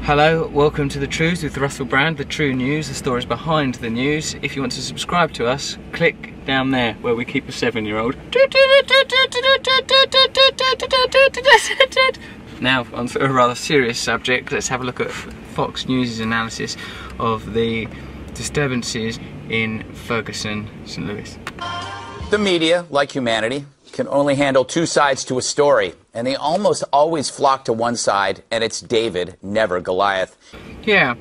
Hello, welcome to the Trews with Russell Brand, the true news, the stories behind the news. If you want to subscribe to us, click down there where we keep a 7-year-old. Now, on to a rather serious subject, let's have a look at Fox News' analysis of the disturbances in Ferguson, St. Louis. The media, like humanity, can only handle two sides to a story, and they almost always flock to one side, and it's David, never Goliath. Yeah,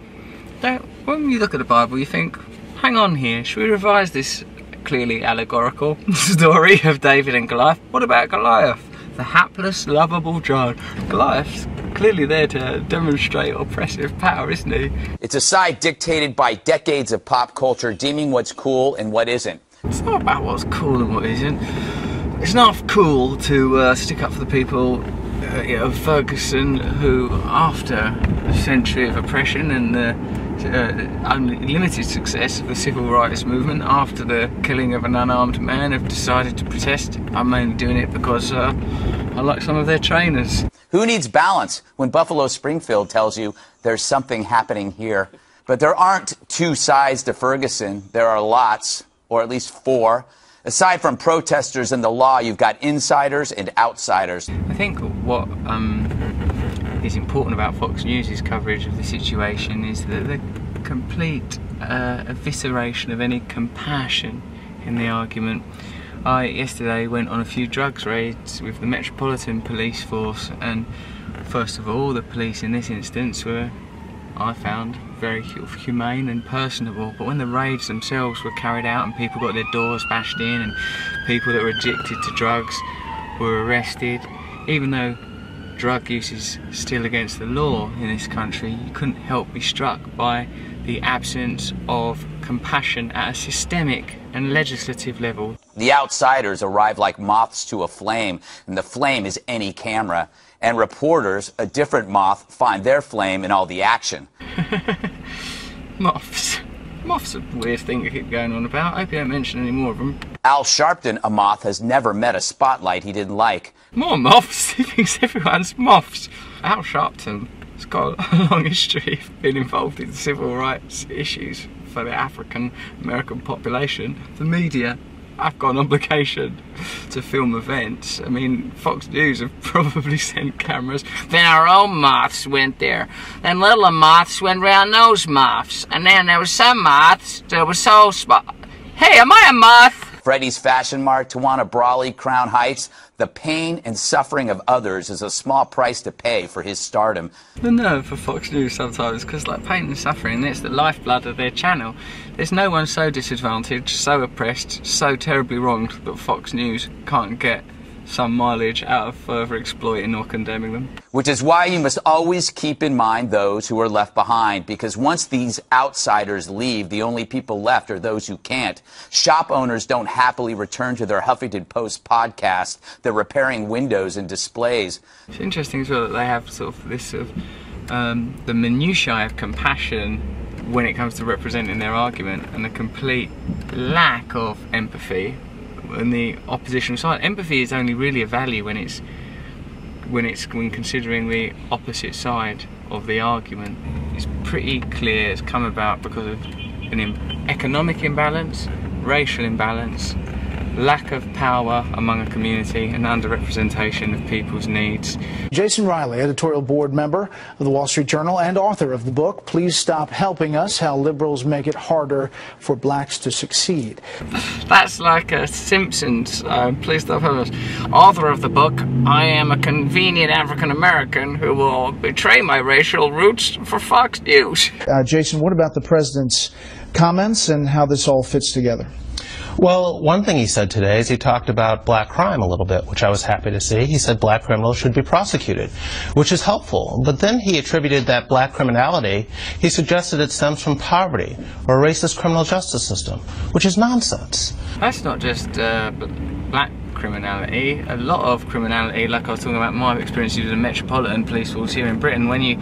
now, when you look at the Bible, you think, hang on here, should we revise this clearly allegorical story of David and Goliath? What about Goliath, the hapless, lovable giant? Goliath's clearly there to demonstrate oppressive power, isn't he? It's a side dictated by decades of pop culture deeming what's cool and what isn't. It's not about what's cool and what isn't. It's not cool to stick up for the people of Ferguson who, after a century of oppression and the only limited success of the civil rights movement, after the killing of an unarmed man, have decided to protest. I'm mainly doing it because I like some of their trainers. Who needs balance when Buffalo Springfield tells you there's something happening here? But there aren't two sides to Ferguson. There are lots, or at least four. Aside from protesters and the law, you've got insiders and outsiders. I think what is important about Fox News' coverage of the situation is that the complete evisceration of any compassion in the argument. I yesterday went on a few drugs raids with the Metropolitan Police Force, and first of all, the police in this instance were, I found, very humane and personable, but when the raids themselves were carried out and people got their doors bashed in and people that were addicted to drugs were arrested, even though drug use is still against the law in this country, you couldn't help be struck by the absence of compassion at a systemic and legislative level. The outsiders arrive like moths to a flame, and the flame is any camera. And reporters, a different moth, find their flame in all the action. Moths. Moths are a weird thing to keep going on about. I hope you don't mention any more of them. Al Sharpton, a moth, has never met a spotlight he didn't like. More moths? He thinks everyone's moths. Al Sharpton has got a long history of being involved in civil rights issues for the African American population. The media, I've got an obligation to film events. I mean, Fox News have probably sent cameras. Then our own moths went there. Then little moths went round those moths. And then there was some moths that were so Hey, am I a moth? Freddie's Fashion Mart, Tawana Brawley, Crown Heights. The pain and suffering of others is a small price to pay for his stardom. The nerve for Fox News sometimes, because like pain and suffering, it's the lifeblood of their channel. There's no one so disadvantaged, so oppressed, so terribly wronged that Fox News can't get some mileage out of further exploiting or condemning them. Which is why you must always keep in mind those who are left behind, because once these outsiders leave, the only people left are those who can't. Shop owners don't happily return to their Huffington Post podcast. They're repairing windows and displays. It's interesting as well that they have sort of this sort of the minutiae of compassion when it comes to representing their argument, and the complete lack of empathy on the opposition side. Empathy is only really a value when considering the opposite side of the argument. It's pretty clear it's come about because of an economic imbalance, racial imbalance, lack of power among a community, and underrepresentation of people's needs. Jason Riley, editorial board member of the Wall Street Journal and author of the book, Please Stop Helping Us, How Liberals Make It Harder for Blacks to Succeed. That's like a Simpsons, Please Stop Helping Us. Author of the book, I am a convenient African American who will betray my racial roots for Fox News. Jason, what about the president's comments and how this all fits together? Well, one thing he said today is he talked about black crime a little bit, which I was happy to see. He said black criminals should be prosecuted, which is helpful. But then he attributed that black criminality, he suggested it stems from poverty or a racist criminal justice system, which is nonsense. That's not just black criminality. A lot of criminality, like I was talking about my experiences with the Metropolitan Police Force here in Britain, when you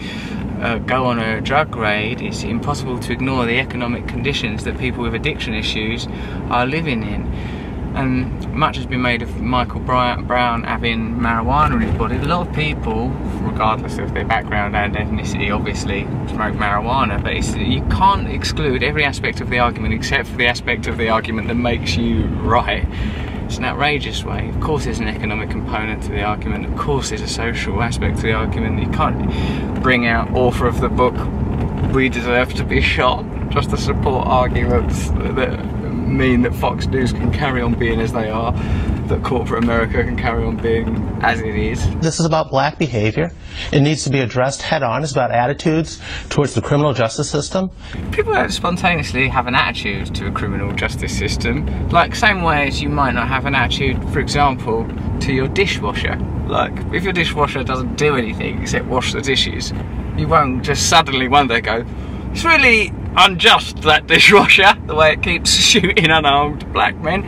go on a drug raid, it's impossible to ignore the economic conditions that people with addiction issues are living in. And much has been made of Michael Brown having marijuana in his body. A lot of people, regardless of their background and ethnicity, obviously smoke marijuana, but you can't exclude every aspect of the argument except for the aspect of the argument that makes you right. It's an outrageous way. Of course there's an economic component to the argument, of course there's a social aspect to the argument. You can't bring out author of the book, "We deserve to be shot," just to support arguments that mean that Fox News can carry on being as they are, that corporate America can carry on being as it is. This is about black behavior. It needs to be addressed head on. It's about attitudes towards the criminal justice system. People don't spontaneously have an attitude to a criminal justice system, like same way as you might not have an attitude, for example, to your dishwasher. Like, if your dishwasher doesn't do anything except wash the dishes, you won't just suddenly one day go, "It's really unjust, that dishwasher, the way it keeps shooting unarmed black men."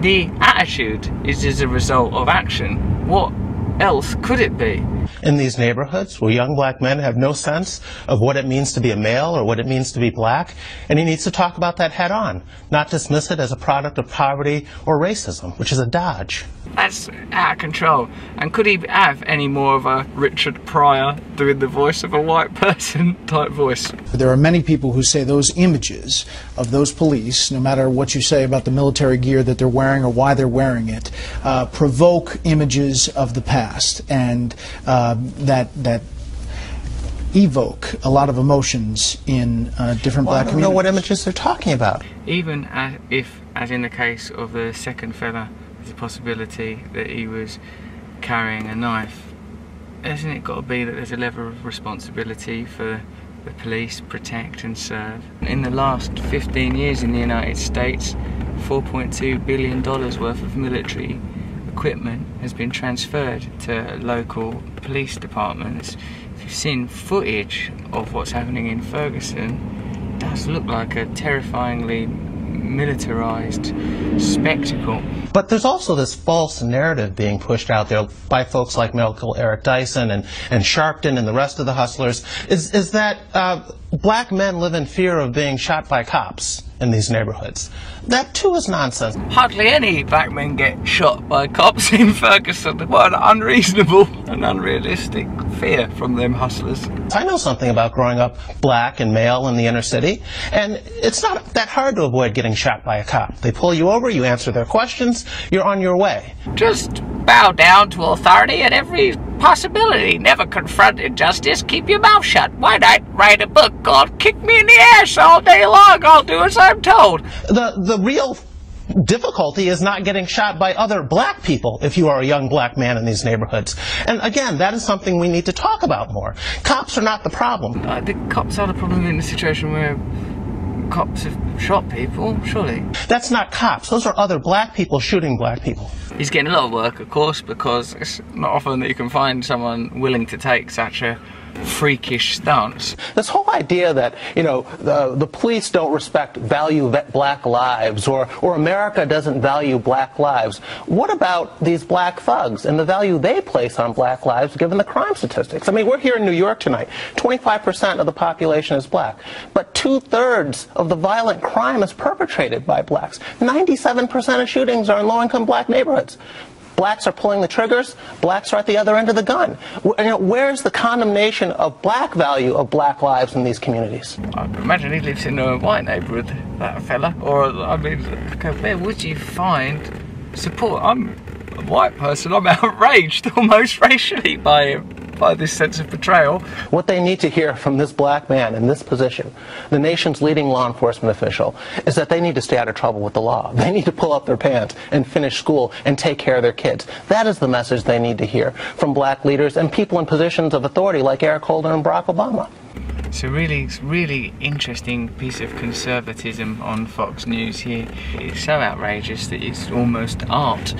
The attitude is as a result of action. What else could it be? In these neighborhoods where young black men have no sense of what it means to be a male or what it means to be black, and he needs to talk about that head on, not dismiss it as a product of poverty or racism, which is a dodge. That's out of control. And could he have any more of a Richard Pryor doing the voice of a white person type voice? There are many people who say those images of those police, no matter what you say about the military gear that they're wearing or why they're wearing it, provoke images of the past, and that evoke a lot of emotions in different black communities. I don't know what images they're talking about. Even if, as in the case of the second fella, there's a possibility that he was carrying a knife, hasn't it got to be that there's a level of responsibility for the police, protect and serve? In the last 15 years in the United States, $4.2 billion worth of military equipment has been transferred to local police departments. If you've seen footage of what's happening in Ferguson, it does look like a terrifyingly militarized spectacle. But there's also this false narrative being pushed out there by folks like Michael Eric Dyson and Sharpton and the rest of the hustlers, is that black men live in fear of being shot by cops in these neighborhoods. That too is nonsense. Hardly any black men get shot by cops in Ferguson. What an unreasonable and unrealistic fear from them hustlers. I know something about growing up black and male in the inner city, and it's not that hard to avoid getting shot by a cop. They pull you over, you answer their questions, you're on your way. Just bow down to authority at every possibility. Never confront injustice. Keep your mouth shut. Why not write a book called "Kick Me in the Ass" all day long? I'll do as I'm told. The real difficulty is not getting shot by other black people if you are a young black man in these neighborhoods. And again, that is something we need to talk about more. Cops are not the problem. I think cops are the problem in the situation where cops have shot people, surely. That's not cops. Those are other black people shooting black people. He's getting a lot of work, of course, because it's not often that you can find someone willing to take such a freakish stance. This whole idea that, you know, the police don't value black lives, or America doesn't value black lives. What about these black thugs and the value they place on black lives given the crime statistics? I mean, we're here in New York tonight. 25% of the population is black, but 2/3 of the violent crime is perpetrated by blacks. 97% of shootings are in low-income black neighborhoods. Blacks are pulling the triggers. Blacks are at the other end of the gun. Where's the condemnation of black value of black lives in these communities? I imagine he lives in a white neighbourhood, that fella. Or, I mean, where would you find support? I'm a white person. I'm outraged almost racially by this sense of betrayal. What they need to hear from this black man in this position, the nation's leading law enforcement official, is that they need to stay out of trouble with the law. They need to pull up their pants and finish school and take care of their kids. That is the message they need to hear from black leaders and people in positions of authority like Eric Holder and Barack Obama. It's a really interesting piece of conservatism on Fox News here. It's so outrageous that it's almost art.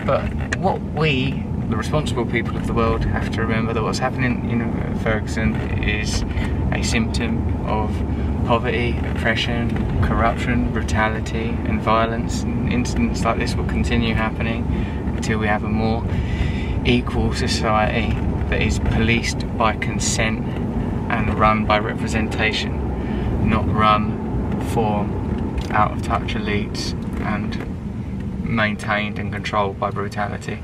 But what we, the responsible people of the world, have to remember that what's happening in Ferguson is a symptom of poverty, oppression, corruption, brutality and violence. And incidents like this will continue happening until we have a more equal society that is policed by consent and run by representation, not run for out-of-touch elites and maintained and controlled by brutality.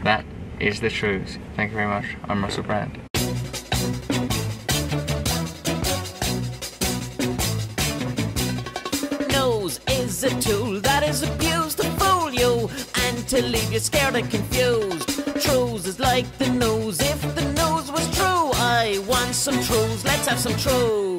That is the Trews. Thank you very much. I'm Russell Brand. Nose is a tool that is abused to fool you and to leave you scared and confused. Trews is like the nose. If the nose was true, I want some Trews. Let's have some Trews.